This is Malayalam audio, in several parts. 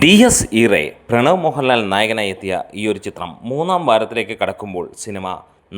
DS ഇറേ പ്രണവ് മോഹൻലാൽ നായകനായി എത്തിയ ഈ ഒരു ചിത്രം മൂന്നാം വാരത്തിലേക്ക് കടക്കുമ്പോൾ സിനിമ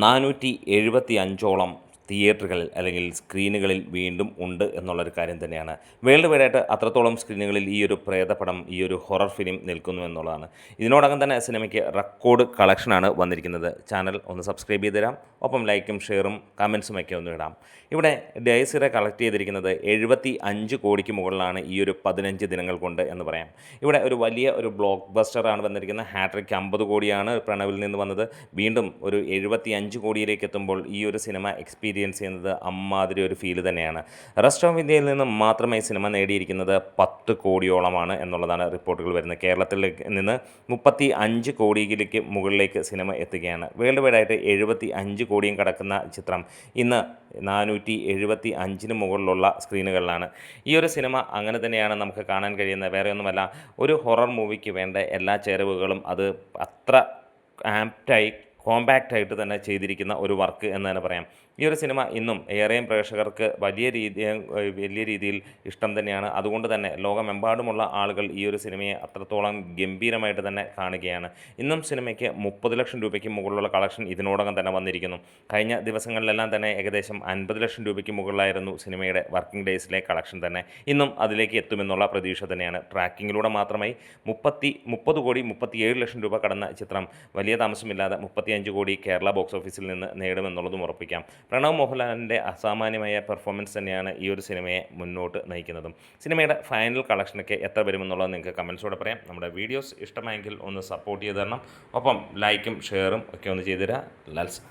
475ഓളം തിയേറ്ററുകളിൽ അല്ലെങ്കിൽ സ്ക്രീനുകളിൽ വീണ്ടും ഉണ്ട് എന്നുള്ളൊരു കാര്യം തന്നെയാണ്. വേൾഡ് വൈഡായിട്ട് അത്രത്തോളം സ്ക്രീനുകളിൽ ഈ ഒരു പ്രേതപടം, ഈ ഒരു ഹൊറർ ഫിലിം നിൽക്കുന്നു എന്നുള്ളതാണ്. ഇതിനോടകം തന്നെ സിനിമയ്ക്ക് റെക്കോർഡ് കളക്ഷനാണ് വന്നിരിക്കുന്നത്. ചാനൽ ഒന്ന് സബ്സ്ക്രൈബ് ചെയ്ത് തരാം, ഒപ്പം ലൈക്കും ഷെയറും കമൻസും ഒക്കെ ഒന്ന് ഇടാം. ഇവിടെ DS ഇറേ കളക്ട് ചെയ്തിരിക്കുന്നത് 75 കോടിക്ക് മുകളിലാണ് ഈ ഒരു 15 ദിനങ്ങൾ കൊണ്ട് എന്ന് പറയാം. ഇവിടെ ഒരു വലിയ ഒരു ബ്ലോക്ക് ബസ്റ്ററാണ് വന്നിരിക്കുന്നത്. ഹാട്രിക് 50 കോടിയാണ് പ്രണവിൽ നിന്ന് വന്നത്. വീണ്ടും ഒരു 75 കോടിയിലേക്ക് എത്തുമ്പോൾ ഈ ഒരു സിനിമ എക്സ്പീരിയൻസ് ചെയ്യുന്നത് അമ്മാതിരി ഒരു ഫീൽ തന്നെയാണ്. റെസ്റ്റ് ഓഫ് ഇന്ത്യയിൽ നിന്ന് മാത്രമേ സിനിമ നേടിയിരിക്കുന്നത് 10 കോടിയോളമാണ് എന്നുള്ളതാണ് റിപ്പോർട്ടുകൾ വരുന്നത്. കേരളത്തിൽ നിന്ന് 35 കോടിയിലേക്ക് മുകളിലേക്ക് സിനിമ എത്തുകയാണ്. വേൾഡ് വൈഡായിട്ട് 75 കോടിയും കടക്കുന്ന ചിത്രം ഇന്ന് 475 മുകളിലുള്ള സ്ക്രീനുകളിലാണ്. ഈ ഒരു സിനിമ അങ്ങനെ തന്നെയാണ് നമുക്ക് കാണാൻ കഴിയുന്നത്. വേറെ ഒന്നുമല്ല, ഒരു ഹൊറർ മൂവിക്ക് വേണ്ട എല്ലാ ചേരുവകളും അത് അത്ര കോമ്പാക്റ്റായിട്ട് തന്നെ ചെയ്തിരിക്കുന്ന ഒരു വർക്ക് എന്ന് തന്നെ പറയാം. ഈ ഒരു സിനിമ ഇന്നും ഏറെയും പ്രേക്ഷകർക്ക് വലിയ രീതിയിൽ ഇഷ്ടം തന്നെയാണ്. അതുകൊണ്ട് തന്നെ ലോകമെമ്പാടുമുള്ള ആളുകൾ ഈ ഒരു സിനിമയെ അത്രത്തോളം ഗംഭീരമായിട്ട് തന്നെ കാണുകയാണ്. ഇന്നും സിനിമയ്ക്ക് 30 ലക്ഷം രൂപയ്ക്ക് മുകളിലുള്ള കളക്ഷൻ ഇതിനോടകം തന്നെ വന്നിരിക്കുന്നു. കഴിഞ്ഞ ദിവസങ്ങളിലെല്ലാം തന്നെ ഏകദേശം 50 ലക്ഷം രൂപയ്ക്ക് മുകളിലായിരുന്നു സിനിമയുടെ വർക്കിംഗ് ഡേയ്സിലെ കളക്ഷൻ തന്നെ. ഇന്നും അതിലേക്ക് എത്തുമെന്നുള്ള പ്രതീക്ഷ തന്നെയാണ്. ട്രാക്കിങ്ങിലൂടെ മാത്രമായി 30 കോടി 37 ലക്ഷം രൂപ കടന്ന ചിത്രം വലിയ താമസമില്ലാതെ 35 കോടി കേരള ബോക്സ് ഓഫീസിൽ നിന്ന് നേടുമെന്നുള്ളതും ഉറപ്പിക്കാം. പ്രണവ് മോഹൻലാലിൻ്റെ അസാമാന്യമായ പെർഫോമൻസ് തന്നെയാണ് ഈ ഒരു സിനിമയെ മുന്നോട്ട് നയിക്കുന്നതും. സിനിമയുടെ ഫൈനൽ കളക്ഷനൊക്കെ എത്ര വരുമെന്നുള്ളത് നിങ്ങൾക്ക് കമൻസോടെ പറയാം. നമ്മുടെ വീഡിയോസ് ഇഷ്ടമായെങ്കിൽ ഒന്ന് സപ്പോർട്ട് ചെയ്ത് തരണം, ഒപ്പം ലൈക്കും ഷെയറും ഒക്കെ ഒന്ന് ചെയ്തു തരാം. ലാൽസ്.